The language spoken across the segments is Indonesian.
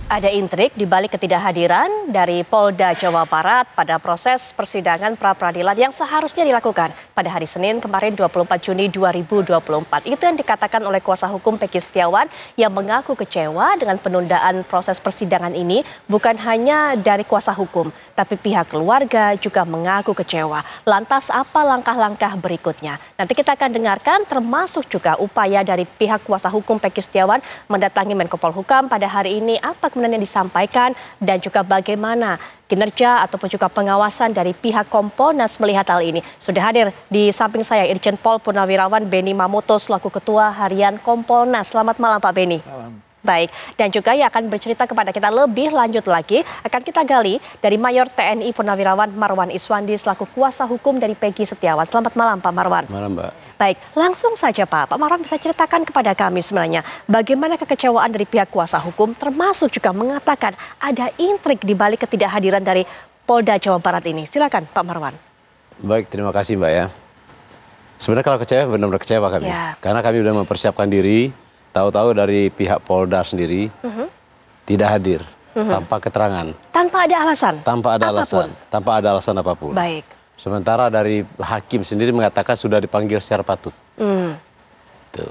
Ada intrik di balik ketidakhadiran dari Polda Jawa Barat pada proses persidangan pra-peradilan yang seharusnya dilakukan pada hari Senin kemarin 24 Juni 2024. Itu yang dikatakan oleh kuasa hukum Peggy Setiawan yang mengaku kecewa dengan penundaan proses persidangan ini bukan hanya dari kuasa hukum, tapi pihak keluarga juga mengaku kecewa. Lantas apa langkah-langkah berikutnya? Nanti kita akan dengarkan termasuk juga upaya dari pihak kuasa hukum Peggy Setiawan mendatangi Menko Polhukam pada hari ini. Apa kemudian yang disampaikan dan juga bagaimana kinerja ataupun juga pengawasan dari pihak Kompolnas melihat hal ini. Sudah hadir di samping saya Irjen Pol Purnawirawan Benny Mamoto selaku Ketua Harian Kompolnas. Selamat malam Pak Benny. Malam. Baik, dan juga yang akan bercerita kepada kita lebih lanjut lagi akan kita gali dari Mayor TNI Purnawirawan Marwan Iswandi selaku kuasa hukum dari Peggy Setiawan. Selamat malam Pak Marwan. Malam Mbak. Baik, langsung saja Pak Marwan bisa ceritakan kepada kami sebenarnya bagaimana kekecewaan dari pihak kuasa hukum termasuk juga mengatakan ada intrik di balik ketidakhadiran dari Polda Jawa Barat ini. Silakan Pak Marwan. Baik, terima kasih Mbak ya. Sebenarnya kalau kecewa benar-benar kecewa kami. Ya. Karena kami sudah mempersiapkan diri, tahu-tahu dari pihak Polda sendiri tidak hadir tanpa keterangan. Tanpa ada alasan? Tanpa ada apapun. alasan. Tanpa ada alasan apapun. Baik. Sementara dari hakim sendiri mengatakan sudah dipanggil secara patut. Tuh.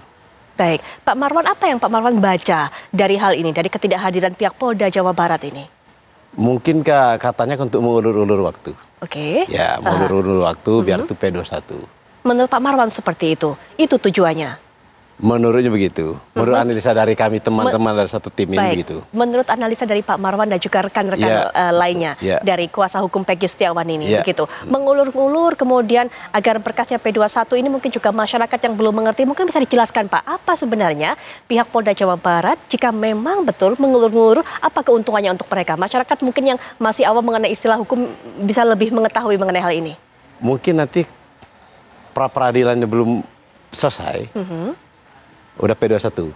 Baik, Pak Marwan, apa yang Pak Marwan baca dari hal ini, dari ketidakhadiran pihak Polda Jawa Barat ini? Mungkinkah katanya untuk mengulur-ulur waktu? Oke. Ya, mengulur-ulur waktu biar itu P21. Menurut Pak Marwan seperti itu tujuannya? Menurutnya begitu. Menurut analisa dari kami teman-teman dari satu tim ini begitu. Menurut analisa dari Pak Marwan dan juga rekan-rekan lainnya dari kuasa hukum Peggy Setiawan ini begitu. Mengulur-ulur kemudian agar berkasnya P21 ini mungkin juga masyarakat yang belum mengerti mungkin bisa dijelaskan Pak, apa sebenarnya pihak Polda Jawa Barat jika memang betul mengulur-ulur, apa keuntungannya untuk mereka? Masyarakat mungkin yang masih awam mengenai istilah hukum bisa lebih mengetahui mengenai hal ini. Mungkin nanti pra-peradilannya belum selesai. Udah P21.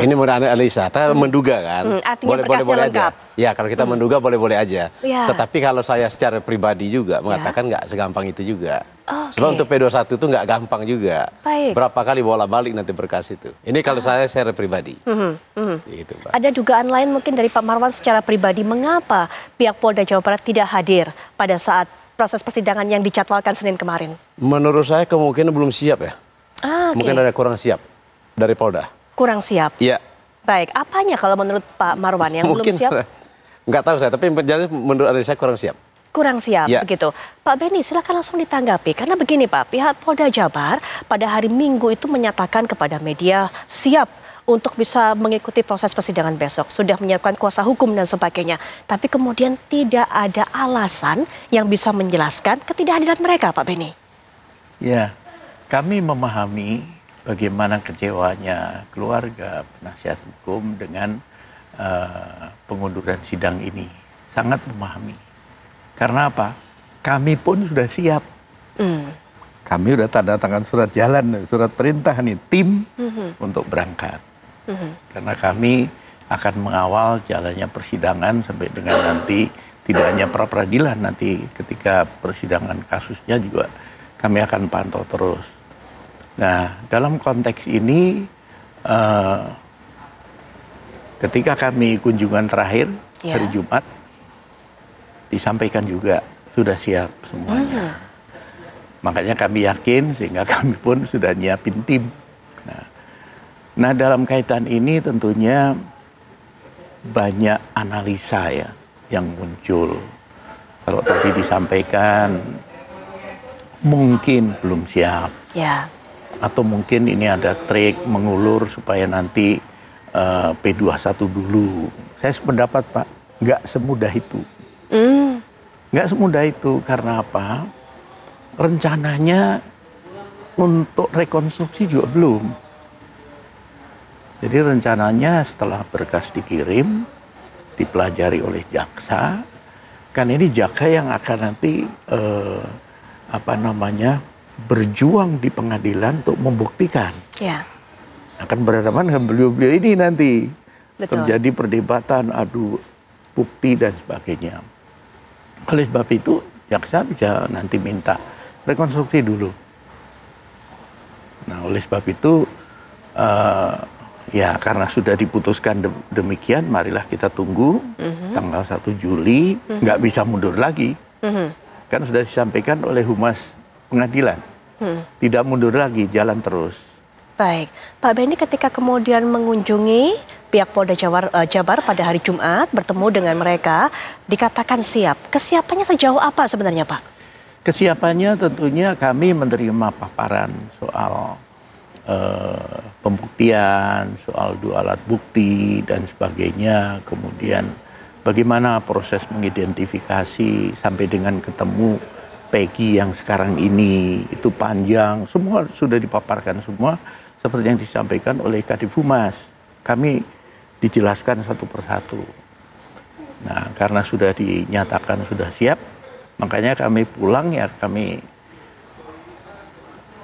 Ini menurut analisa, kita menduga kan. Artinya boleh lengkap. aja. Ya, kalau kita menduga boleh-boleh aja. Ya. Tetapi kalau saya secara pribadi juga mengatakan nggak segampang itu juga. Sebab untuk P21 itu nggak gampang juga. Baik. Berapa kali bolak-balik nanti berkas itu. Ini kalau saya secara pribadi. Gitu, Pak. Ada dugaan lain mungkin dari Pak Marwan secara pribadi mengapa pihak Polda Jawa Barat tidak hadir pada saat proses persidangan yang dijadwalkan Senin kemarin? Menurut saya kemungkinan belum siap ya. Mungkin ada kurang siap dari Polda. Kurang siap? Iya. Baik, apanya kalau menurut Pak Marwan yang belum siap? Nggak tahu saya, tapi menurut analisa kurang siap. Kurang siap, begitu. Pak Benny, silakan langsung ditanggapi. Karena begini Pak, pihak Polda Jabar pada hari Minggu itu menyatakan kepada media siap untuk bisa mengikuti proses persidangan besok. Sudah menyiapkan kuasa hukum dan sebagainya. Tapi kemudian tidak ada alasan yang bisa menjelaskan ketidakhadiran mereka, Pak Benny. Ya, kami memahami bagaimana kecewanya keluarga penasihat hukum dengan pengunduran sidang ini. Sangat memahami. Karena apa? Kami pun sudah siap. Kami sudah tanda tangan surat jalan, surat perintah nih, tim untuk berangkat. Karena kami akan mengawal jalannya persidangan sampai dengan nanti tidak hanya pra-peradilan, nanti ketika persidangan kasusnya juga kami akan pantau terus. Nah, dalam konteks ini, ketika kami kunjungan terakhir hari Jumat, disampaikan juga sudah siap semuanya. Makanya kami yakin sehingga kami pun sudah nyiapin tim. Nah, dalam kaitan ini tentunya banyak analisa ya yang muncul. Kalau tadi disampaikan mungkin belum siap. Ya. Atau mungkin ini ada trik mengulur supaya nanti P21 dulu. Saya sependapat Pak, nggak semudah itu. Nggak semudah itu, karena apa? Rencananya untuk rekonstruksi juga belum. Jadi rencananya setelah berkas dikirim, dipelajari oleh jaksa, kan ini jaksa yang akan nanti berjuang di pengadilan untuk membuktikan. Ya. Akan berhadapan dengan beliau-beliau ini nanti. Betul. Terjadi perdebatan, adu bukti dan sebagainya. Oleh sebab itu, jaksa bisa nanti minta rekonstruksi dulu. Nah, oleh sebab itu Ya, karena sudah diputuskan demikian, marilah kita tunggu tanggal 1 Juli, nggak bisa mundur lagi. Kan sudah disampaikan oleh Humas Pengadilan. Tidak mundur lagi, jalan terus. Baik, Pak Benny ketika kemudian mengunjungi pihak Polda Jabar pada hari Jumat, bertemu dengan mereka, dikatakan siap. Kesiapannya sejauh apa sebenarnya, Pak? Kesiapannya tentunya kami menerima paparan soal pembuktian, soal 2 alat bukti dan sebagainya. Kemudian bagaimana proses mengidentifikasi sampai dengan ketemu Peggy yang sekarang ini, itu panjang, semua sudah dipaparkan semua seperti yang disampaikan oleh Kadif Humas. Kami dijelaskan satu persatu. Nah, karena sudah dinyatakan sudah siap, makanya kami pulang ya kami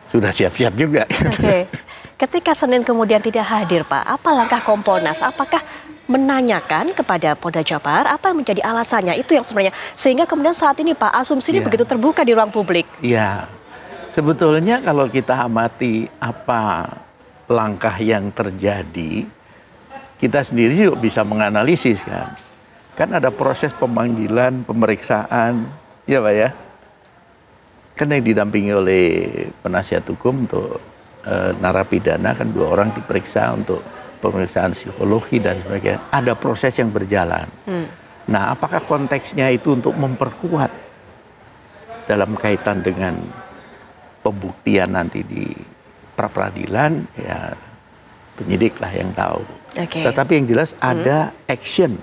sudah siap-siap juga. Oke. Ketika Senin kemudian tidak hadir, Pak, apa langkah Kompolnas? Apakah menanyakan kepada Polda Jabar apa yang menjadi alasannya? Itu yang sebenarnya sehingga kemudian saat ini, Pak, asumsi ini begitu terbuka di ruang publik. Iya. Sebetulnya kalau kita amati apa langkah yang terjadi, kita sendiri juga bisa menganalisis kan. Kan ada proses pemanggilan, pemeriksaan, ya Pak ya. Kan yang didampingi oleh penasihat hukum untuk narapidana kan 2 orang diperiksa untuk pemeriksaan psikologi dan sebagainya. Ada proses yang berjalan. Nah, apakah konteksnya itu untuk memperkuat dalam kaitan dengan pembuktian nanti di pra-peradilan, ya penyidik lah yang tahu. Tetapi yang jelas ada action.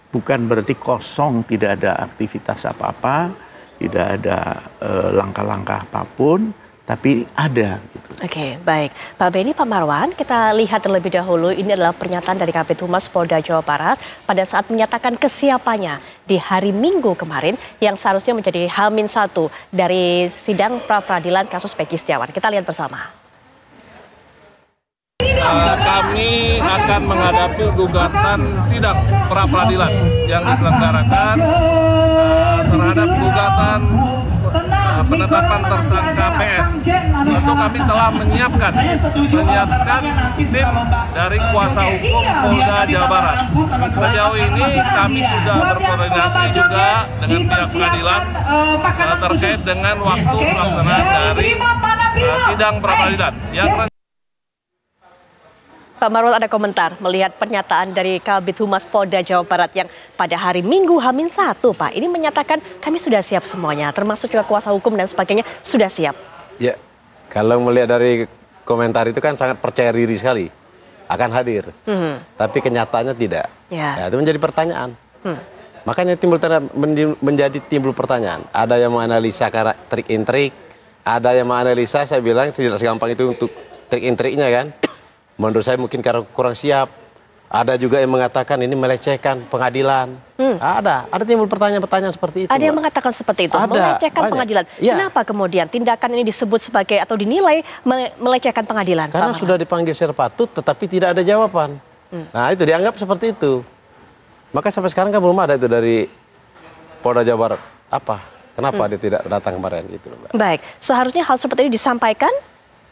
Bukan berarti kosong, tidak ada aktivitas apa-apa, tidak ada langkah-langkah apapun, tapi ada. Gitu. Oke, baik. Pak Benny, Pak Marwan, kita lihat terlebih dahulu. Ini adalah pernyataan dari Kabid Humas Polda Jawa Barat pada saat menyatakan kesiapannya di hari Minggu kemarin yang seharusnya menjadi H-1 dari sidang pra-peradilan kasus Peggy Setiawan. Kita lihat bersama. Kami akan menghadapi gugatan sidang pra-peradilan yang diselenggarakan terhadap gugatan penetapan tersangka PS. Tentu kami telah menyiapkan tim dari kuasa hukum Polda Jawa Barat. Sejauh ini kami sudah berkoordinasi juga dengan pihak pengadilan terkait dengan waktu pelaksanaan dari sidang pra-peradilan. Pak Marwan ada komentar melihat pernyataan dari Kabid Humas Polda Jawa Barat yang pada hari Minggu H-1, Pak. Ini menyatakan kami sudah siap semuanya, termasuk juga kuasa hukum dan sebagainya sudah siap. Ya, kalau melihat dari komentar itu kan sangat percaya diri sekali akan hadir. Tapi kenyataannya tidak. Ya, itu menjadi pertanyaan. Makanya menjadi timbul pertanyaan. Ada yang menganalisa trik intrik, ada yang menganalisa, saya bilang tidak segampang itu untuk trik intriknya kan. Menurut saya mungkin karena kurang siap. Ada juga yang mengatakan ini melecehkan pengadilan. Ada timbul pertanyaan-pertanyaan seperti itu. Ada yang mengatakan seperti itu, melecehkan pengadilan. Ya. Kenapa kemudian tindakan ini disebut sebagai atau dinilai melecehkan pengadilan? Karena sudah dipanggil secara patut tetapi tidak ada jawaban. Nah itu dianggap seperti itu. Maka sampai sekarang kan belum ada itu dari Polda Jawa Barat. Apa? Kenapa dia tidak datang kemarin gitu, Mbak? Baik, seharusnya hal seperti ini disampaikan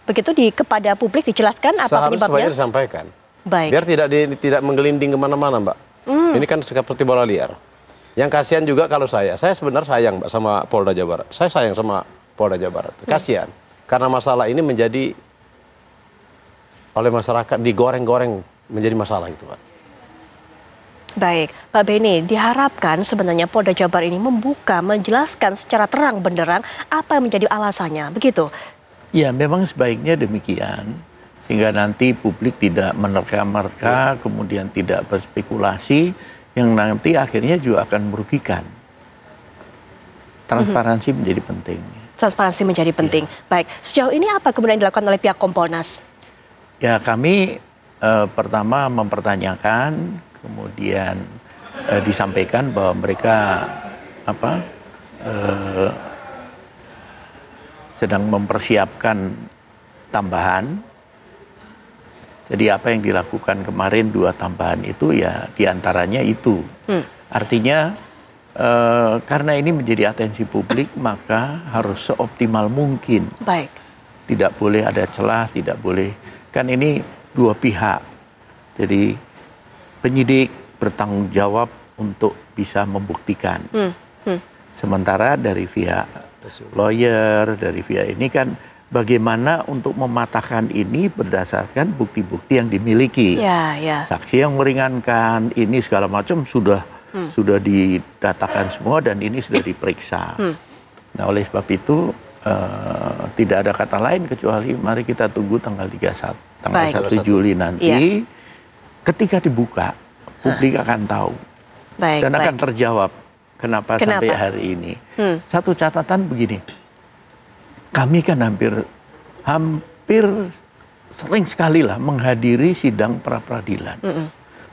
begitu kepada publik, dijelaskan apa penyebabnya? Seharusnya disampaikan. Baik. Biar tidak menggelinding kemana-mana, Mbak. Ini kan seperti bola liar. Yang kasihan juga kalau saya sebenarnya sayang, Mbak, sama Polda Jawa Barat. Saya sayang sama Polda Jawa Barat. Kasihan. Karena masalah ini menjadi oleh masyarakat digoreng-goreng menjadi masalah gitu, Pak. Baik, Pak Benny, diharapkan sebenarnya Polda Jabar ini membuka, menjelaskan secara terang benderang apa yang menjadi alasannya, begitu? Ya, memang sebaiknya demikian. Sehingga nanti publik tidak menerka-nerka, kemudian tidak berspekulasi, yang nanti akhirnya juga akan merugikan. Transparansi menjadi penting. Transparansi menjadi penting. Ya. Baik, sejauh ini apa kemudian dilakukan oleh pihak Kompolnas? Ya, kami pertama mempertanyakan, kemudian disampaikan bahwa mereka sedang mempersiapkan tambahan. Jadi apa yang dilakukan kemarin 2 tambahan itu ya diantaranya itu. Artinya karena ini menjadi atensi publik maka harus seoptimal mungkin. Baik. Tidak boleh ada celah, tidak boleh. Kan ini dua pihak. Jadi penyidik bertanggung jawab untuk bisa membuktikan. Sementara dari pihak lawyer, dari pihak ini kan bagaimana untuk mematahkan ini berdasarkan bukti-bukti yang dimiliki. Saksi yang meringankan, ini segala macam sudah didatakan semua dan ini sudah diperiksa. Nah, oleh sebab itu tidak ada kata lain kecuali mari kita tunggu tanggal 1 Juli nanti. Ketika dibuka, publik akan tahu dan akan terjawab kenapa sampai hari ini. Satu catatan begini, kami kan hampir sering sekali lah menghadiri sidang pra peradilan.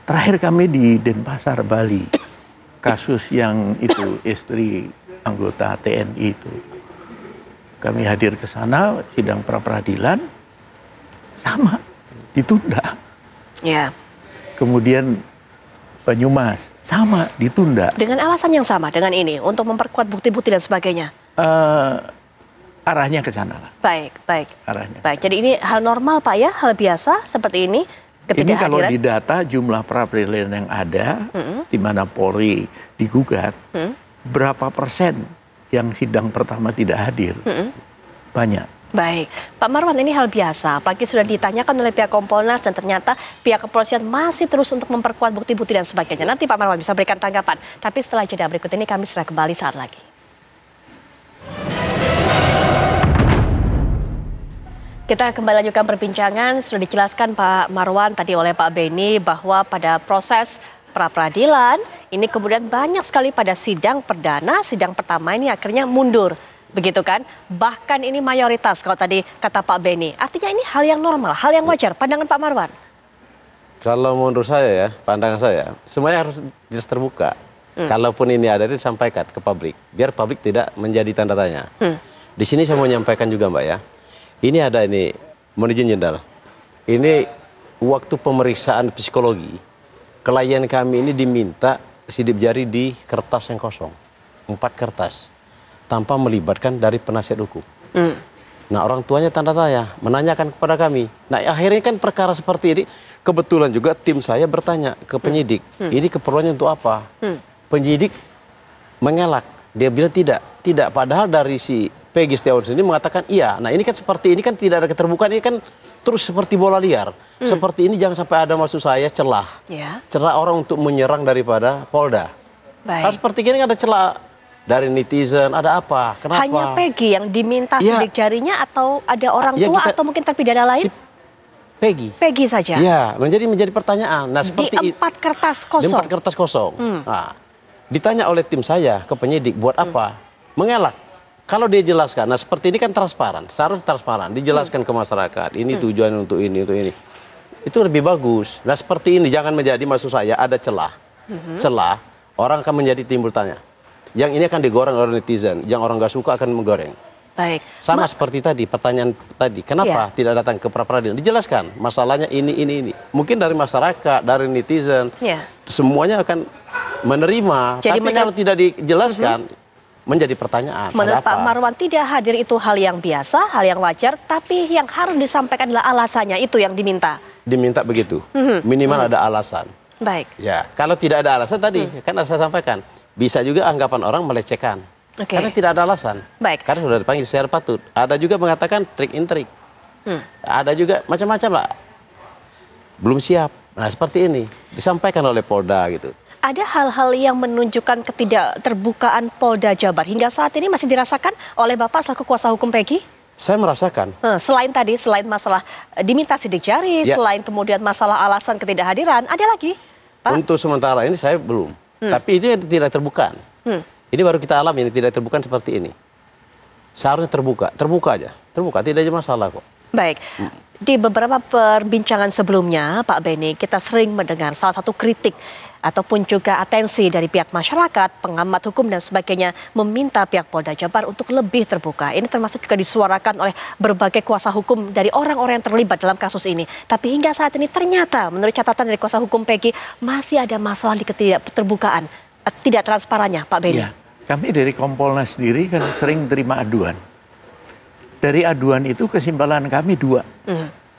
Terakhir kami di Denpasar, Bali, kasus yang itu istri anggota TNI itu. Kami hadir ke sana, sidang pra peradilan, sama, ditunda. Kemudian Banyumas, sama, ditunda. Dengan alasan yang sama, dengan ini, untuk memperkuat bukti-bukti dan sebagainya? Arahnya ke sana lah. Baik. Arahnya. Baik, jadi ini hal normal Pak ya, hal biasa seperti ini? Ini kalau didata jumlah pra peradilan yang ada, di mana Polri digugat, berapa persen yang sidang pertama tidak hadir? Banyak. Baik, Pak Marwan, ini hal biasa. Apalagi sudah ditanyakan oleh pihak Kompolnas dan ternyata pihak kepolisian masih terus untuk memperkuat bukti-bukti dan sebagainya. Nanti Pak Marwan bisa berikan tanggapan. Tapi setelah jeda berikut ini kami segera kembali saat lagi. Kita kembali lanjutkan perbincangan. Sudah dijelaskan Pak Marwan tadi oleh Pak Beni bahwa pada proses pra peradilan ini kemudian banyak sekali pada sidang perdana, sidang pertama ini akhirnya mundur. Begitu kan? Bahkan ini mayoritas kalau tadi kata Pak Beni. Artinya ini hal yang normal, hal yang wajar. Pandangan Pak Marwan? Kalau menurut saya ya, pandangan saya, semuanya harus jelas terbuka. Kalaupun ini ada disampaikan ke publik, biar publik tidak menjadi tanda tanya. Di sini saya mau menyampaikan juga Mbak ya. Ini ada ini, mohon izin Jenderal. Ini waktu pemeriksaan psikologi, klien kami ini diminta sidik jari di kertas yang kosong. 4 kertas. Tanpa melibatkan dari penasihat hukum. Nah, orang tuanya tanda tanya, menanyakan kepada kami. Nah, akhirnya kan perkara seperti ini, kebetulan juga tim saya bertanya ke penyidik, ini keperluannya untuk apa? Penyidik mengelak, dia bilang tidak. Padahal dari si Peggy Setiawan sendiri mengatakan iya. Nah, ini kan seperti ini kan tidak ada keterbukaan, ini kan terus seperti bola liar. Seperti ini jangan sampai ada maksud saya celah. Celah orang untuk menyerang daripada Polda. Harus seperti ini kan ada celah dari netizen, ada apa? Kenapa? Hanya Peggy yang diminta sidik jarinya atau ada orang tua atau mungkin terpidana lain? Peggy. Peggy saja? Ya, menjadi pertanyaan. Nah, seperti di 4 kertas kosong? Di 4 kertas kosong. Nah, ditanya oleh tim saya ke penyidik, buat apa? Mengelak. Kalau dia jelaskan, nah seperti ini kan transparan. Seharusnya transparan, dijelaskan ke masyarakat. Ini tujuan untuk ini, untuk ini. Itu lebih bagus. Nah, seperti ini, jangan menjadi maksud saya ada celah. Celah, orang akan menjadi timbul tanya. Yang ini akan digoreng oleh netizen, yang orang nggak suka akan menggoreng. Baik. Sama seperti tadi, pertanyaan tadi, kenapa tidak datang ke pra peradilan? Dijelaskan, masalahnya ini. Mungkin dari masyarakat, dari netizen, semuanya akan menerima. Jadi tapi kalau tidak dijelaskan, menjadi pertanyaan. Menurut Pak Marwan, tidak hadir itu hal yang biasa, hal yang wajar, tapi yang harus disampaikan adalah alasannya, itu yang diminta. Diminta begitu, minimal ada alasan. Baik. Ya, kalau tidak ada alasan tadi, kan harus saya sampaikan. Bisa juga anggapan orang melecehkan. Karena tidak ada alasan. Baik. Karena sudah dipanggil secara patut. Ada juga mengatakan trik and trik. Ada juga macam-macam lah. Belum siap. Nah, seperti ini. Disampaikan oleh Polda gitu. Ada hal-hal yang menunjukkan ketidakterbukaan Polda Jabar. Hingga saat ini masih dirasakan oleh Bapak selaku kuasa hukum Peggy? Saya merasakan. Selain tadi, selain masalah diminta sidik jari, selain kemudian masalah alasan ketidakhadiran, ada lagi, Pak? Untuk sementara ini saya belum. Tapi itu tidak terbuka. Ini baru kita alami, ini tidak terbuka seperti ini. Seharusnya terbuka aja. Terbuka, tidak ada masalah kok. Baik, di beberapa perbincangan sebelumnya, Pak Beni, kita sering mendengar salah satu kritik ataupun juga atensi dari pihak masyarakat, pengamat hukum dan sebagainya, meminta pihak Polda Jabar untuk lebih terbuka. Ini termasuk juga disuarakan oleh berbagai kuasa hukum dari orang-orang yang terlibat dalam kasus ini. Tapi hingga saat ini ternyata menurut catatan dari kuasa hukum Peggy, masih ada masalah di ketidakterbukaan, tidak transparannya, Pak Beni. Ya, kami dari Kompolnas sendiri kan sering terima aduan. Dari aduan itu kesimpulan kami 2.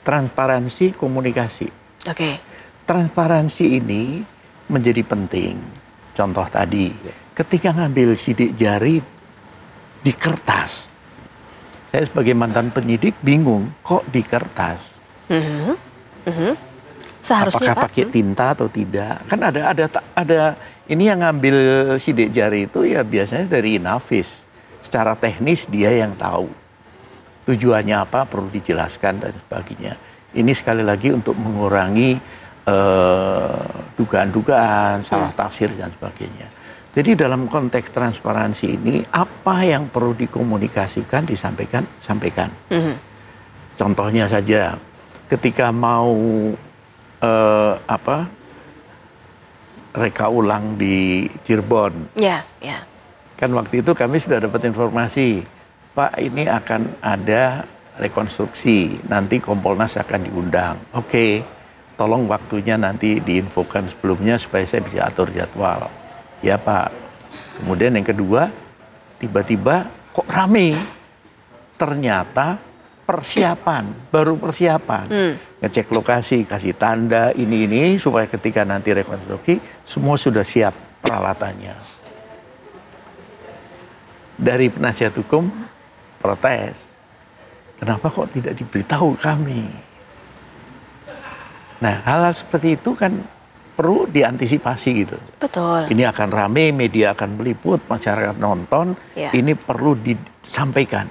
transparansi komunikasi. Oke. Transparansi ini menjadi penting. Contoh tadi, ketika ngambil sidik jari di kertas, saya sebagai mantan penyidik bingung, kok di kertas? Seharusnya apakah pakai tinta atau tidak? Kan ada ini yang ngambil sidik jari itu ya biasanya dari Inavis. Secara teknis dia yang tahu. Tujuannya apa perlu dijelaskan dan sebagainya. Ini sekali lagi untuk mengurangi dugaan-dugaan, salah tafsir dan sebagainya. Jadi dalam konteks transparansi ini apa yang perlu dikomunikasikan sampaikan. Contohnya saja ketika mau reka ulang di Cirebon. Ya. Kan waktu itu kami sudah dapat informasi, Pak ini akan ada rekonstruksi, nanti Kompolnas akan diundang. Oke, tolong waktunya nanti diinfokan sebelumnya supaya saya bisa atur jadwal. Ya Pak. Kemudian yang kedua, tiba-tiba kok rame. Ternyata baru persiapan. Ngecek lokasi, kasih tanda ini supaya ketika nanti rekonstruksi semua sudah siap peralatannya. Dari penasihat hukum protes. Kenapa kok tidak diberitahu kami? Nah, hal-hal seperti itu kan perlu diantisipasi gitu. Betul. Ini akan rame, media akan meliput, masyarakat nonton. Ya. Ini perlu disampaikan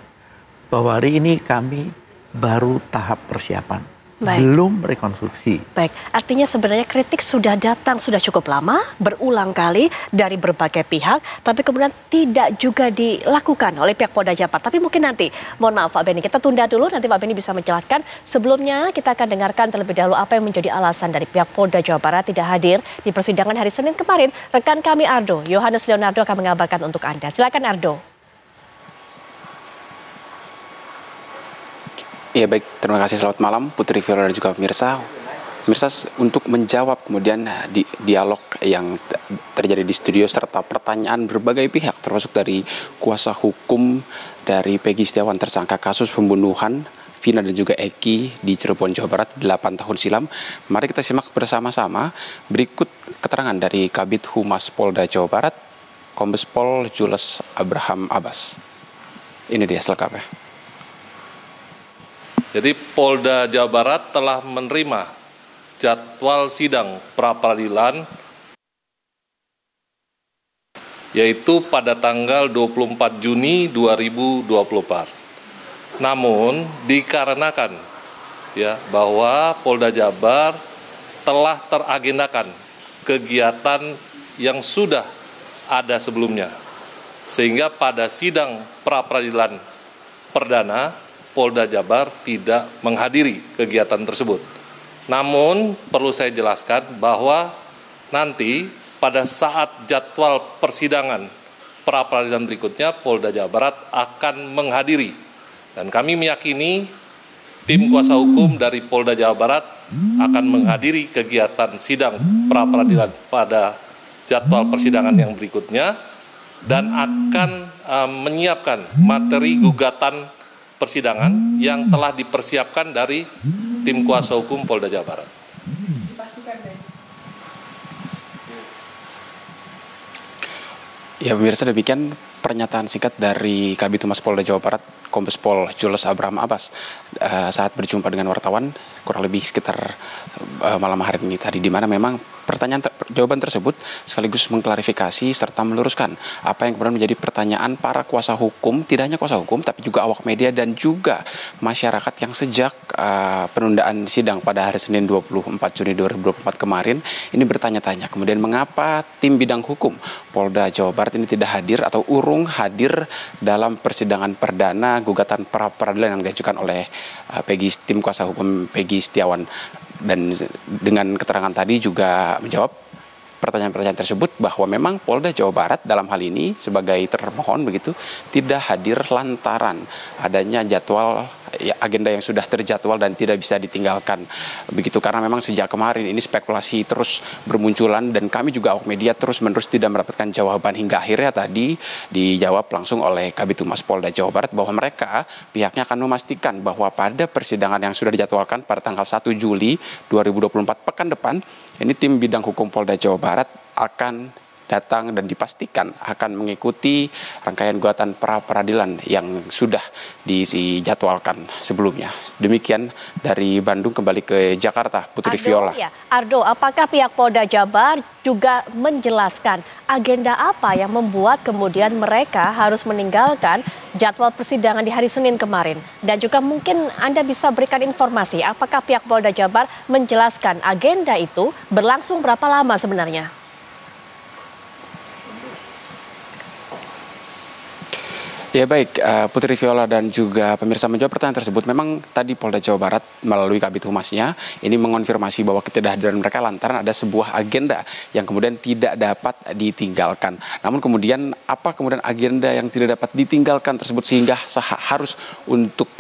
bahwa hari ini kami baru tahap persiapan. Baik. Belum rekonstruksi. Baik, artinya sebenarnya kritik sudah datang, sudah cukup lama, berulang kali dari berbagai pihak, tapi kemudian tidak juga dilakukan oleh pihak Polda Jabar. Tapi mungkin nanti, mohon maaf Pak Beni, kita tunda dulu, nanti Pak Beni bisa menjelaskan. Sebelumnya kita akan dengarkan terlebih dahulu apa yang menjadi alasan dari pihak Polda Jawa Barat tidak hadir di persidangan hari Senin kemarin. Rekan kami Ardo, Yohanes Leonardo akan mengabarkan untuk Anda. Silakan Ardo. Ya baik, terima kasih, selamat malam Putri Viola dan juga pemirsa. Pemirsa, untuk menjawab kemudian dialog yang terjadi di studio serta pertanyaan berbagai pihak termasuk dari kuasa hukum dari Peggy Setiawan tersangka kasus pembunuhan Vina dan juga Eki di Cirebon, Jawa Barat 8 tahun silam. Mari kita simak bersama-sama berikut keterangan dari Kabid Humas Polda Jawa Barat, Kombes Pol Jules Abraham Abbas. Ini dia selengkapnya. Jadi Polda Jawa Barat telah menerima jadwal sidang pra-peradilan yaitu pada tanggal 24 Juni 2024. Namun dikarenakan bahwa Polda Jabar telah teragendakan kegiatan yang sudah ada sebelumnya, sehingga pada sidang pra-peradilan perdana Polda Jabar tidak menghadiri kegiatan tersebut. Namun perlu saya jelaskan bahwa nanti pada saat jadwal persidangan pra-peradilan berikutnya Polda Jawa Barat akan menghadiri. Dan kami meyakini tim kuasa hukum dari Polda Jawa Barat akan menghadiri kegiatan sidang pra-peradilan pada jadwal persidangan yang berikutnya dan akan menyiapkan materi gugatan persidangan yang telah dipersiapkan dari tim kuasa hukum Polda Jawa Barat. Ya pemirsa, demikian pernyataan singkat dari Kabid Humas Polda Jawa Barat, Kombes Pol Jules Abraham Abbas saat berjumpa dengan wartawan kurang lebih sekitar malam hari ini tadi, di mana memang jawaban tersebut sekaligus mengklarifikasi serta meluruskan apa yang kemudian menjadi pertanyaan para kuasa hukum, tidak hanya kuasa hukum tapi juga awak media dan juga masyarakat yang sejak penundaan sidang pada hari Senin 24 Juni 2024 kemarin ini bertanya-tanya kemudian mengapa tim bidang hukum Polda Jawa Barat ini tidak hadir atau urung hadir dalam persidangan perdana gugatan pra-peradilan yang diajukan oleh tim kuasa hukum Peggy Setiawan. Dan dengan keterangan tadi juga menjawab pertanyaan-pertanyaan tersebut bahwa memang Polda Jawa Barat dalam hal ini sebagai termohon begitu tidak hadir lantaran adanya jadwal agenda yang sudah terjadwal dan tidak bisa ditinggalkan. Begitu, karena memang sejak kemarin ini spekulasi terus bermunculan dan kami juga awak media terus-menerus tidak mendapatkan jawaban, hingga akhirnya tadi dijawab langsung oleh Kabid Humas Polda Jawa Barat bahwa mereka pihaknya akan memastikan bahwa pada persidangan yang sudah dijadwalkan pada tanggal 1 Juli 2024 pekan depan, ini tim bidang hukum Polda Jawa Barat akan datang dan dipastikan akan mengikuti rangkaian gugatan pra peradilan yang sudah dijadwalkan sebelumnya. Demikian dari Bandung, kembali ke Jakarta, Putri Viola. Ya, Ardo, apakah pihak Polda Jabar juga menjelaskan agenda apa yang membuat kemudian mereka harus meninggalkan jadwal persidangan di hari Senin kemarin? Dan juga mungkin Anda bisa berikan informasi apakah pihak Polda Jabar menjelaskan agenda itu berlangsung berapa lama sebenarnya? Ya baik, Putri Viola dan juga pemirsa, menjawab pertanyaan tersebut. Memang tadi Polda Jawa Barat melalui Kabid Humasnya ini mengonfirmasi bahwa ketidakhadiran mereka lantaran ada sebuah agenda yang kemudian tidak dapat ditinggalkan. Namun kemudian apa kemudian agenda yang tidak dapat ditinggalkan tersebut sehingga harus untuk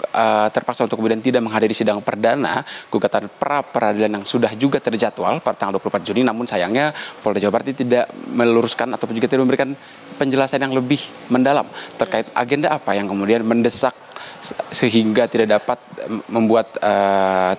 terpaksa untuk kemudian tidak menghadiri sidang perdana gugatan pra peradilan yang sudah juga terjadwal pada tanggal 24 Juni. Namun sayangnya Polda Jawa Barat tidak meluruskan ataupun juga tidak memberikan penjelasan yang lebih mendalam terkait agenda apa yang kemudian mendesak sehingga tidak dapat membuat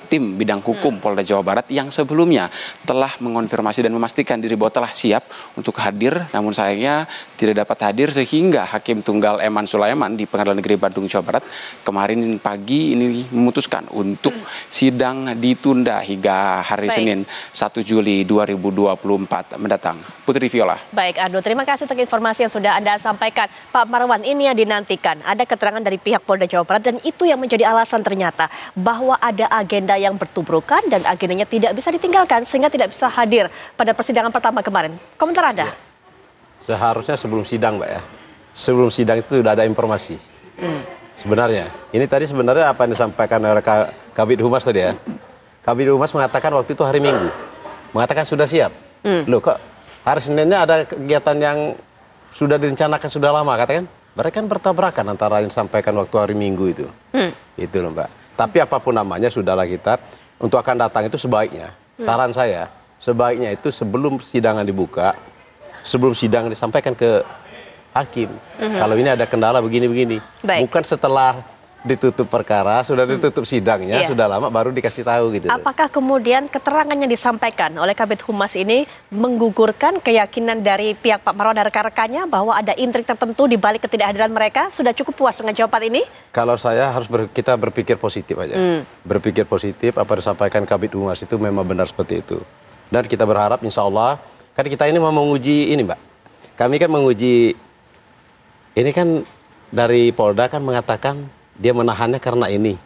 tim bidang hukum Polda Jawa Barat yang sebelumnya telah mengonfirmasi dan memastikan diri bahwa telah siap untuk hadir, namun sayangnya tidak dapat hadir sehingga Hakim Tunggal Eman Sulaiman di Pengadilan Negeri Bandung, Jawa Barat kemarin pagi ini memutuskan untuk sidang ditunda hingga hari Senin 1 Juli 2024 mendatang. Putri Viola. Baik, Ardo, terima kasih untuk informasi yang sudah Anda sampaikan. Pak Marwan, ini yang dinantikan. Ada keterangan dari pihak Polda Jawa Barat dan itu yang menjadi alasan ternyata bahwa ada agenda yang bertubrukan dan agendanya tidak bisa ditinggalkan sehingga tidak bisa hadir pada persidangan pertama kemarin. Komentar Anda? Ya. Seharusnya sebelum sidang, Mbak ya. Sebelum sidang itu sudah ada informasi. Sebenarnya, ini tadi sebenarnya apa yang disampaikan oleh Kabid Humas tadi ya. Kabid Humas mengatakan waktu itu hari Minggu. Mengatakan sudah siap. Loh kok hari Seninnya ada kegiatan yang sudah direncanakan sudah lama, katakan? Mereka kan bertabrakan antara yang disampaikan waktu hari Minggu itu. Itu loh Mbak. Tapi apapun namanya sudahlah kita untuk akan datang itu sebaiknya. Saran saya, sebaiknya itu sebelum sidangan dibuka, sebelum sidang disampaikan ke hakim. Kalau ini ada kendala begini-begini. Bukan setelah ditutup perkara, sudah ditutup sidangnya, sudah lama baru dikasih tahu gitu. Apakah kemudian keterangan yang disampaikan oleh Kabid Humas ini menggugurkan keyakinan dari pihak Pak Marwan dan rekan-rekannya bahwa ada intrik tertentu di balik ketidakhadiran mereka? Sudah cukup puas dengan jawaban ini? Kalau saya harus kita berpikir positif aja. Berpikir positif, apa yang disampaikan Kabid Humas itu memang benar seperti itu. Dan kita berharap insya Allah, kan kita ini mau menguji ini Mbak. Kami kan menguji, ini kan dari Polda kan mengatakan dia menahannya karena ini,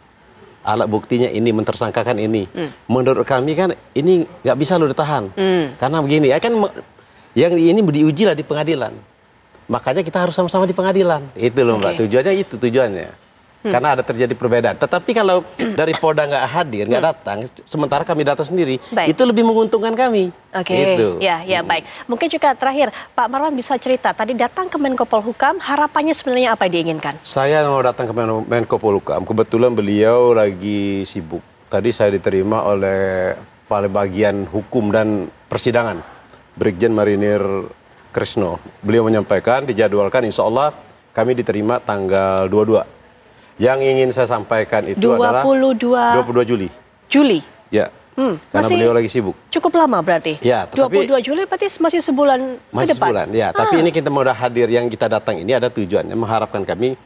alat buktinya ini, mentersangkakan ini. Menurut kami kan ini nggak bisa lo ditahan, karena begini, ya kan yang ini diuji lah di pengadilan. Makanya kita harus sama-sama di pengadilan. Itu loh Mbak, tujuannya itu tujuannya. Karena ada terjadi perbedaan. Tetapi kalau dari Polda nggak hadir, nggak datang, sementara kami datang sendiri, itu lebih menguntungkan kami. Itu. Ya baik. Mungkin juga terakhir, Pak Marwan bisa cerita, tadi datang ke Menko Polhukam, harapannya sebenarnya apa yang diinginkan? Saya mau datang ke Menko Polhukam, kebetulan beliau lagi sibuk. Tadi saya diterima oleh Kepala Bagian Hukum dan Persidangan, Brigjen Marinir Krisno. Beliau menyampaikan, dijadwalkan insya Allah kami diterima tanggal 22. Yang ingin saya sampaikan itu adalah 22 Juli. Juli? Ya, karena beliau lagi sibuk. Cukup lama berarti? Ya, 22 Juli berarti masih sebulan ke depan? Sebulan, ya. Tapi ini kita mau hadir, yang kita datang ini ada tujuannya, mengharapkan kami,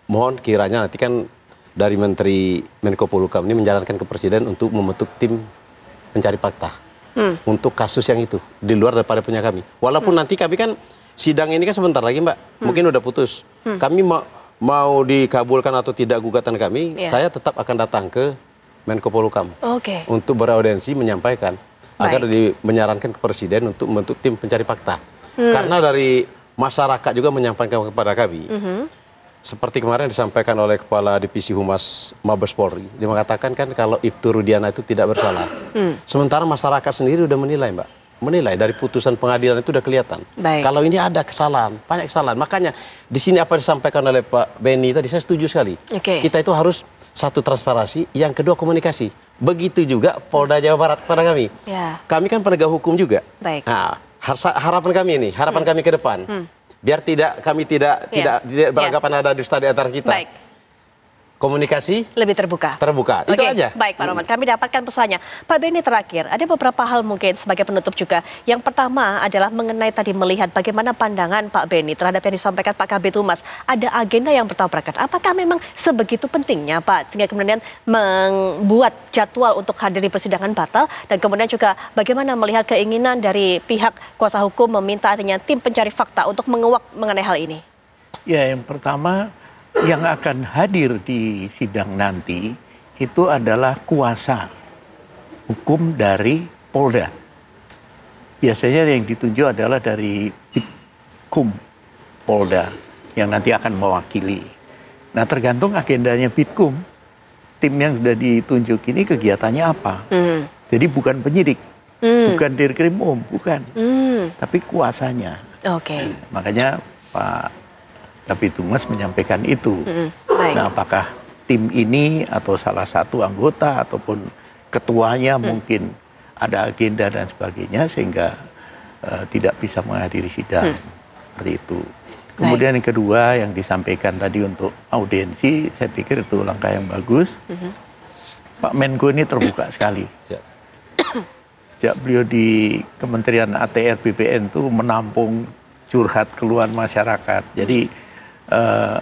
mohon kiranya nanti kan dari Menteri Menko Polhukam ini menjalankan ke Presiden untuk membentuk tim pencari fakta. Untuk kasus yang itu, di luar daripada punya kami. Walaupun nanti kami kan, sidang ini kan sebentar lagi Mbak, mungkin udah putus. Kami mau dikabulkan atau tidak gugatan kami, saya tetap akan datang ke Menko Polhukam untuk beraudiensi menyampaikan agar menyarankan ke Presiden untuk membentuk tim pencari fakta. Karena dari masyarakat juga menyampaikan kepada kami, seperti kemarin disampaikan oleh Kepala Divisi Humas Mabes Polri, dia mengatakan kan kalau Ibtu Rudiana itu tidak bersalah. Sementara masyarakat sendiri udah menilai Mbak, menilai dari putusan pengadilan itu udah kelihatan. Kalau ini ada kesalahan, banyak kesalahan. Makanya di sini apa disampaikan oleh Pak Benny tadi saya setuju sekali. Kita itu harus satu transparansi, yang kedua komunikasi. Begitu juga Polda Jawa Barat pada kami. Kami kan penegak hukum juga. Nah, harapan kami ini, harapan kami ke depan, biar kami tidak beranggapan ada dusta di antara kita. Komunikasi lebih terbuka. Itu aja. Baik Pak Roman, kami dapatkan pesannya. Pak Benny, terakhir, ada beberapa hal mungkin sebagai penutup juga. Yang pertama adalah mengenai tadi melihat bagaimana pandangan Pak Benny terhadap yang disampaikan Pak Kabid Humas. Ada agenda yang bertabrakan. Apakah memang sebegitu pentingnya Pak, sehingga kemudian membuat jadwal untuk hadir di persidangan batal, dan kemudian juga bagaimana melihat keinginan dari pihak kuasa hukum meminta adanya tim pencari fakta untuk menguak mengenai hal ini? Ya, yang pertama, yang akan hadir di sidang nanti itu adalah kuasa hukum dari Polda. Biasanya yang ditunjuk adalah dari Bitkum Polda yang nanti akan mewakili. Nah, tergantung agendanya Bitkum, tim yang sudah ditunjuk ini kegiatannya apa. Jadi bukan penyidik, bukan Dirkrimum, bukan, tapi kuasanya. Makanya Pak Kabid Humas menyampaikan itu. Nah, apakah tim ini atau salah satu anggota ataupun ketuanya mungkin ada agenda dan sebagainya sehingga tidak bisa menghadiri sidang seperti itu. Kemudian yang kedua yang disampaikan tadi untuk audiensi, saya pikir itu langkah yang bagus. Pak Menko ini terbuka sekali. Sejak beliau di Kementerian ATR BPN itu menampung curhat keluhan masyarakat. Jadi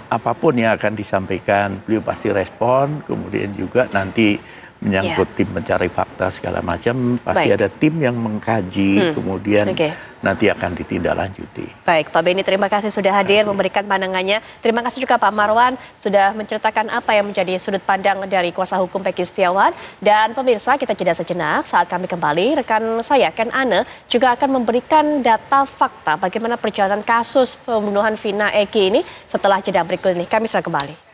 apapun yang akan disampaikan beliau pasti respon, kemudian juga nanti menyangkut tim mencari fakta segala macam, pasti ada tim yang mengkaji, kemudian nanti akan ditindaklanjuti. Baik, Pak Benny, terima kasih sudah hadir memberikan pandangannya. Terima kasih juga Pak Marwan sudah menceritakan apa yang menjadi sudut pandang dari kuasa hukum Peggy Setiawan. Dan pemirsa, kita jeda sejenak. Saat kami kembali, rekan saya Ken Ane juga akan memberikan data fakta bagaimana perjalanan kasus pembunuhan Vina Eki ini setelah jeda berikut ini. Kami segera kembali.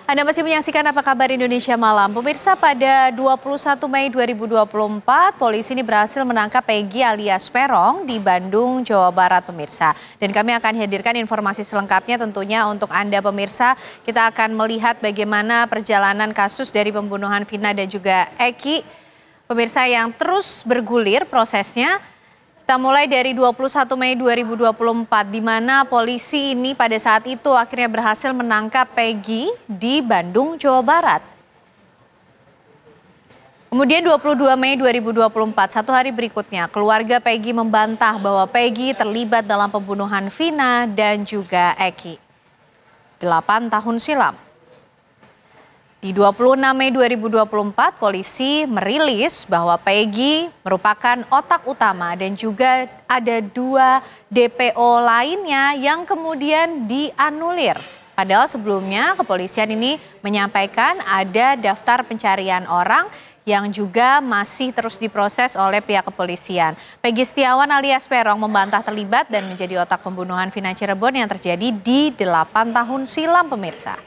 Anda masih menyaksikan Apa Kabar Indonesia Malam. Pemirsa, pada 21 Mei 2024, polisi ini berhasil menangkap Peggy alias Peron di Bandung, Jawa Barat, pemirsa. Dan kami akan hadirkan informasi selengkapnya tentunya untuk Anda, pemirsa. Kita akan melihat bagaimana perjalanan kasus dari pembunuhan Vina dan juga Eki. Pemirsa, yang terus bergulir prosesnya. Kita mulai dari 21 Mei 2024, di mana polisi ini pada saat itu akhirnya berhasil menangkap Peggy di Bandung, Jawa Barat. Kemudian 22 Mei 2024, satu hari berikutnya, keluarga Peggy membantah bahwa Peggy terlibat dalam pembunuhan Vina dan juga Eki 8 tahun silam. Di 26 Mei 2024, polisi merilis bahwa Peggy merupakan otak utama dan juga ada 2 DPO lainnya yang kemudian dianulir. Padahal sebelumnya kepolisian ini menyampaikan ada daftar pencarian orang yang juga masih terus diproses oleh pihak kepolisian. Peggy Setiawan alias Peron membantah terlibat dan menjadi otak pembunuhan Vina Cirebon yang terjadi di 8 tahun silam, pemirsa.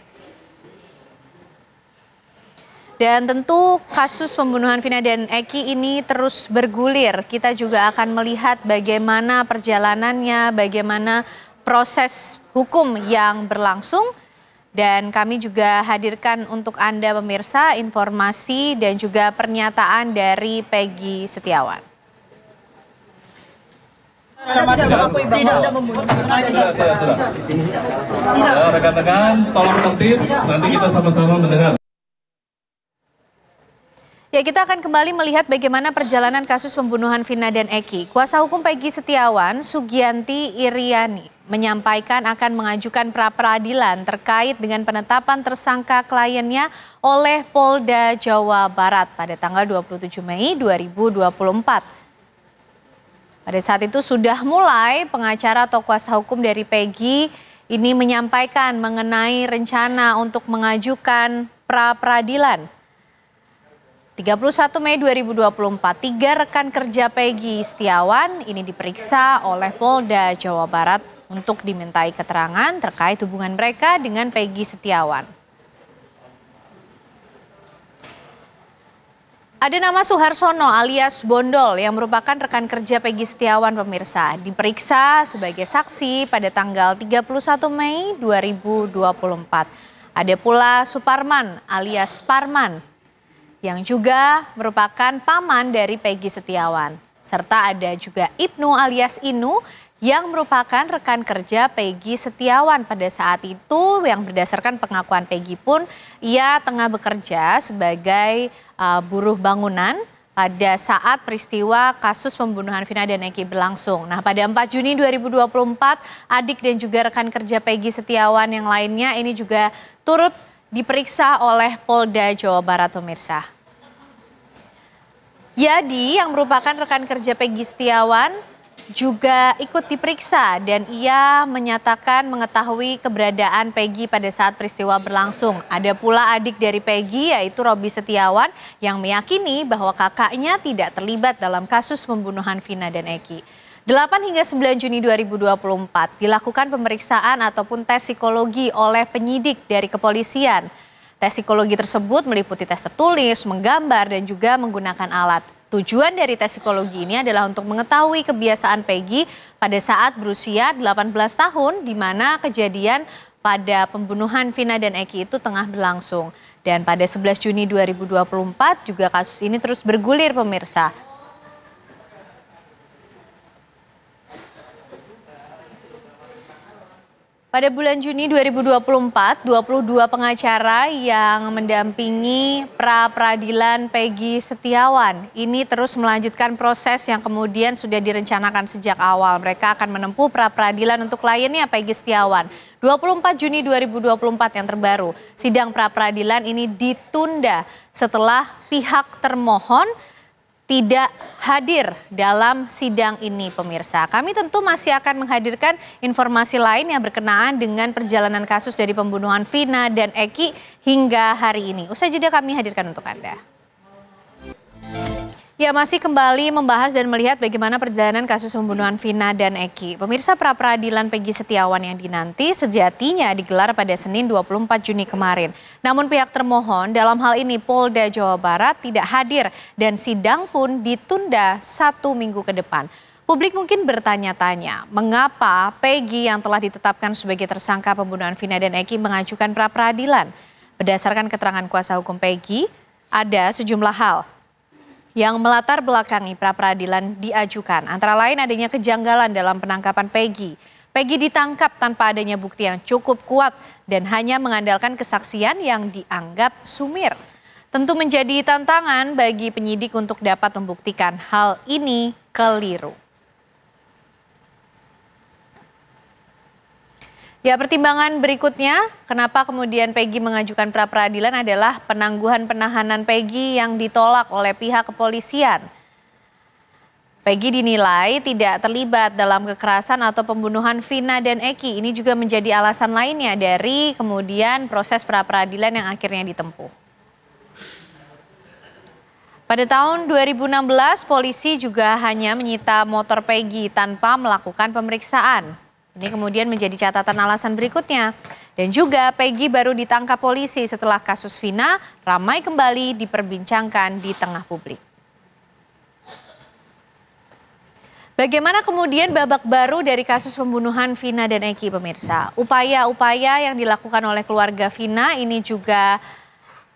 Dan tentu kasus pembunuhan Vina dan Eki ini terus bergulir. Kita juga akan melihat bagaimana perjalanannya, bagaimana proses hukum yang berlangsung. Dan kami juga hadirkan untuk Anda pemirsa informasi dan juga pernyataan dari Peggy Setiawan. Sudah. Rekan-rekan, tolong tertib, nanti kita sama-sama mendengar. Ya, kita akan kembali melihat bagaimana perjalanan kasus pembunuhan Vina dan Eki. Kuasa hukum Peggy Setiawan, Sugianti Iriani, menyampaikan akan mengajukan pra-peradilan terkait dengan penetapan tersangka kliennya oleh Polda Jawa Barat pada tanggal 27 Mei 2024. Pada saat itu sudah mulai pengacara atau kuasa hukum dari Peggy ini menyampaikan mengenai rencana untuk mengajukan pra-peradilan. 31 Mei 2024, 3 rekan kerja Peggy Setiawan ini diperiksa oleh Polda Jawa Barat untuk dimintai keterangan terkait hubungan mereka dengan Peggy Setiawan. Ada nama Suharsono alias Bondol yang merupakan rekan kerja Peggy Setiawan pemirsa. Diperiksa sebagai saksi pada tanggal 31 Mei 2024. Ada pula Suparman alias Parman yang juga merupakan paman dari Peggy Setiawan. Serta ada juga Ibnu alias Inu yang merupakan rekan kerja Peggy Setiawan pada saat itu, yang berdasarkan pengakuan Peggy pun ia tengah bekerja sebagai buruh bangunan pada saat peristiwa kasus pembunuhan Vina dan Eki berlangsung. Nah, pada 4 Juni 2024, adik dan juga rekan kerja Peggy Setiawan yang lainnya ini juga turut diperiksa oleh Polda Jawa Barat pemirsa. Yadi yang merupakan rekan kerja Peggy Setiawan juga ikut diperiksa dan ia menyatakan mengetahui keberadaan Peggy pada saat peristiwa berlangsung. Ada pula adik dari Peggy yaitu Robi Setiawan yang meyakini bahwa kakaknya tidak terlibat dalam kasus pembunuhan Vina dan Eki. 8 hingga 9 Juni 2024 dilakukan pemeriksaan ataupun tes psikologi oleh penyidik dari kepolisian. Tes psikologi tersebut meliputi tes tertulis, menggambar dan juga menggunakan alat. Tujuan dari tes psikologi ini adalah untuk mengetahui kebiasaan Peggy pada saat berusia 18 tahun di mana kejadian pada pembunuhan Vina dan Eki itu tengah berlangsung. Dan pada 11 Juni 2024 juga kasus ini terus bergulir pemirsa. Pada bulan Juni 2024, 22 pengacara yang mendampingi pra-peradilan Peggy Setiawan ini terus melanjutkan proses yang kemudian sudah direncanakan sejak awal. Mereka akan menempuh pra-peradilan untuk kliennya Peggy Setiawan. 24 Juni 2024 yang terbaru, sidang pra-peradilan ini ditunda setelah pihak termohon tidak hadir dalam sidang ini pemirsa. Kami tentu masih akan menghadirkan informasi lain yang berkenaan dengan perjalanan kasus dari pembunuhan Vina dan Eki hingga hari ini. Usai jeda kami hadirkan untuk Anda. Ya, masih kembali membahas dan melihat bagaimana perjalanan kasus pembunuhan Vina dan Eki. Pemirsa, pra-peradilan Peggy Setiawan yang dinanti sejatinya digelar pada Senin 24 Juni kemarin. Namun pihak termohon dalam hal ini Polda Jawa Barat tidak hadir dan sidang pun ditunda 1 minggu ke depan. Publik mungkin bertanya-tanya mengapa Peggy yang telah ditetapkan sebagai tersangka pembunuhan Vina dan Eki mengajukan pra-peradilan. Berdasarkan keterangan kuasa hukum Peggy, ada sejumlah hal yang melatar belakangi pra-peradilan diajukan. Antara lain adanya kejanggalan dalam penangkapan Peggy. Peggy ditangkap tanpa adanya bukti yang cukup kuat dan hanya mengandalkan kesaksian yang dianggap sumir. Tentu menjadi tantangan bagi penyidik untuk dapat membuktikan hal ini keliru. Ya, pertimbangan berikutnya kenapa kemudian Peggy mengajukan pra-peradilan adalah penangguhan penahanan Peggy yang ditolak oleh pihak kepolisian. Peggy dinilai tidak terlibat dalam kekerasan atau pembunuhan Vina dan Eki. Ini juga menjadi alasan lainnya dari kemudian proses pra-peradilan yang akhirnya ditempuh. Pada tahun 2016, polisi juga hanya menyita motor Peggy tanpa melakukan pemeriksaan. Ini kemudian menjadi catatan alasan berikutnya. Dan juga Peggy baru ditangkap polisi setelah kasus Vina ramai kembali diperbincangkan di tengah publik. Bagaimana kemudian babak baru dari kasus pembunuhan Vina dan Eki pemirsa? Upaya-upaya yang dilakukan oleh keluarga Vina ini juga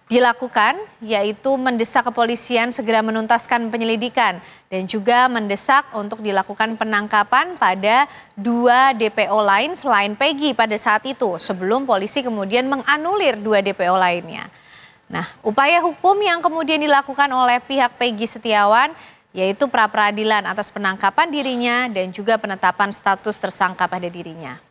dilakukan, yaitu mendesak kepolisian segera menuntaskan penyelidikan dan juga mendesak untuk dilakukan penangkapan pada 2 DPO lain selain Peggy pada saat itu sebelum polisi kemudian menganulir 2 DPO lainnya. Nah, upaya hukum yang kemudian dilakukan oleh pihak Peggy Setiawan yaitu pra-peradilan atas penangkapan dirinya dan juga penetapan status tersangka pada dirinya.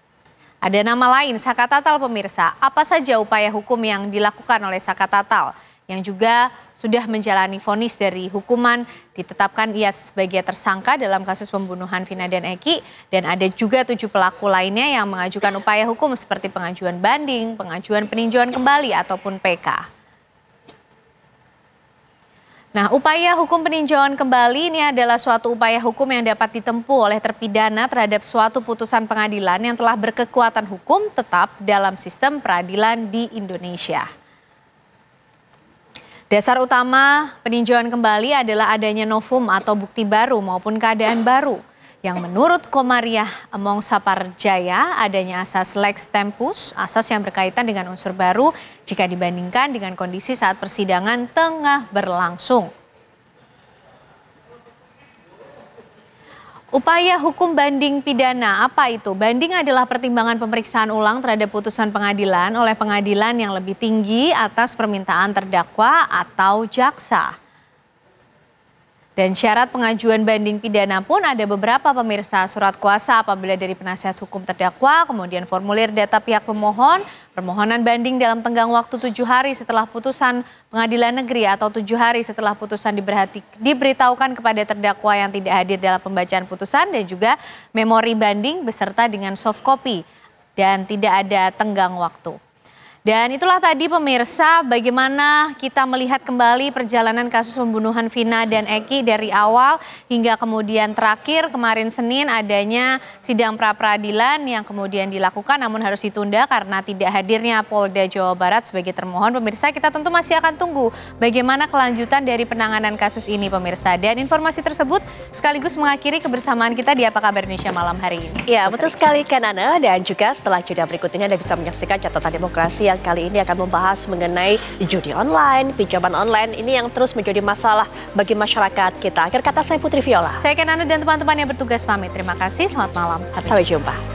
Ada nama lain, Saka Tatal pemirsa. Apa saja upaya hukum yang dilakukan oleh Saka Tatal yang juga sudah menjalani vonis dari hukuman ditetapkan ia sebagai tersangka dalam kasus pembunuhan Vina dan Eki, dan ada juga 7 pelaku lainnya yang mengajukan upaya hukum seperti pengajuan banding, pengajuan peninjauan kembali ataupun PK. Nah, upaya hukum peninjauan kembali ini adalah suatu upaya hukum yang dapat ditempuh oleh terpidana terhadap suatu putusan pengadilan yang telah berkekuatan hukum tetap dalam sistem peradilan di Indonesia. Dasar utama peninjauan kembali adalah adanya novum atau bukti baru maupun keadaan baru. Yang menurut Komariah Emong Saparjaya adanya asas lex tempus, asas yang berkaitan dengan unsur baru jika dibandingkan dengan kondisi saat persidangan tengah berlangsung. Upaya hukum banding pidana, apa itu? Banding adalah pertimbangan pemeriksaan ulang terhadap putusan pengadilan oleh pengadilan yang lebih tinggi atas permintaan terdakwa atau jaksa. Dan syarat pengajuan banding pidana pun ada beberapa pemirsa, surat kuasa apabila dari penasihat hukum terdakwa, kemudian formulir data pihak pemohon, permohonan banding dalam tenggang waktu 7 hari setelah putusan pengadilan negeri atau 7 hari setelah putusan diberitahukan kepada terdakwa yang tidak hadir dalam pembacaan putusan, dan juga memori banding beserta dengan soft copy dan tidak ada tenggang waktu. Dan itulah tadi pemirsa bagaimana kita melihat kembali perjalanan kasus pembunuhan Vina dan Eki dari awal hingga kemudian terakhir kemarin Senin adanya sidang pra-peradilan yang kemudian dilakukan namun harus ditunda karena tidak hadirnya Polda Jawa Barat sebagai termohon. Pemirsa, kita tentu masih akan tunggu bagaimana kelanjutan dari penanganan kasus ini pemirsa. Dan informasi tersebut sekaligus mengakhiri kebersamaan kita di Apa Kabar Indonesia malam hari ini. Ya, betul sekali Kanana, dan juga setelah jeda berikut ini Anda bisa menyaksikan catatan demokrasi yang kali ini akan membahas mengenai judi online, pinjaman online, ini yang terus menjadi masalah bagi masyarakat kita. Akhir kata saya Putri Viola. Saya Kanana dan teman-teman yang bertugas pamit. Terima kasih, selamat malam. Sampai jumpa.